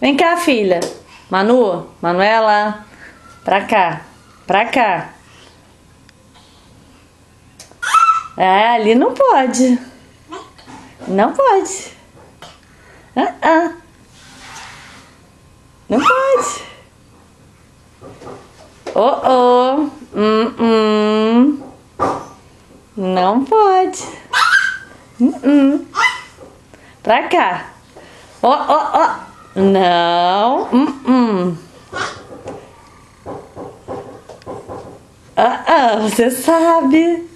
Vem cá, filha. Manu, Manuela, pra cá, pra cá. É, ali não pode. Não pode. Não pode. Oh. Não pode. Pra cá. Oh. Não. Você sabe.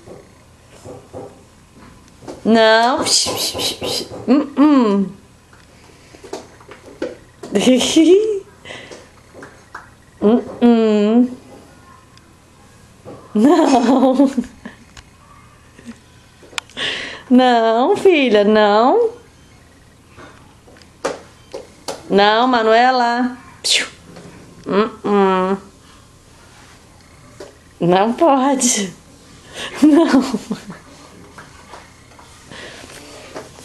Não. Não. Não, filha, não. Não, Manuela. Não pode. Não.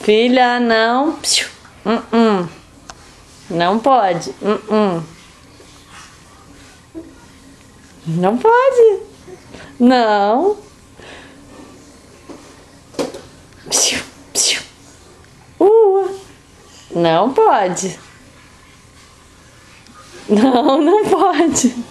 Filha, não. Não pode. Não pode. Não. Não pode. Não pode.